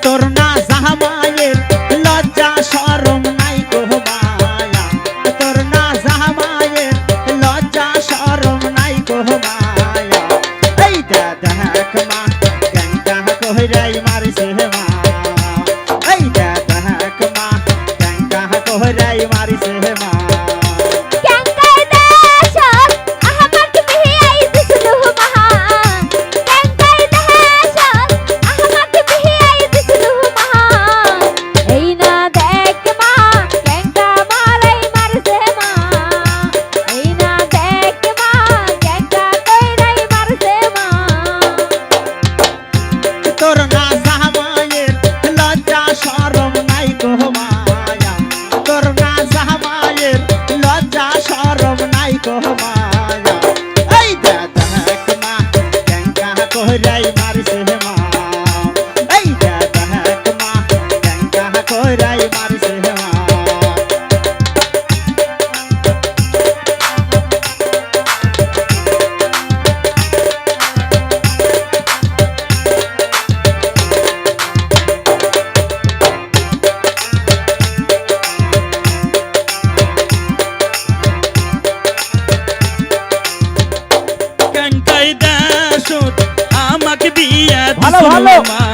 তোর না জামাইয়ের লজ্জা শরম নাই গো মায়া, তোর না জামাইয়ের লজ্জা শরম নাই গো মায়া। এই দেখ মা ক্যাংকা কইরাই মারছে মা, এই দেখ মা ক্যাংকা কইরাই মারছে মা। তোর না জামাইয়ের লজ্জা শরম নাই গো মায়া, তোর না জামাইয়ের লজ্জা শরম নাই গো মায়া। এই দেখ মা ক্যাংকা কইরাই মারছে মা, এই দেখ মা ক্যাংকা কইরাই মারছে মা। আমাকে দিয়া ভালো ভালো মা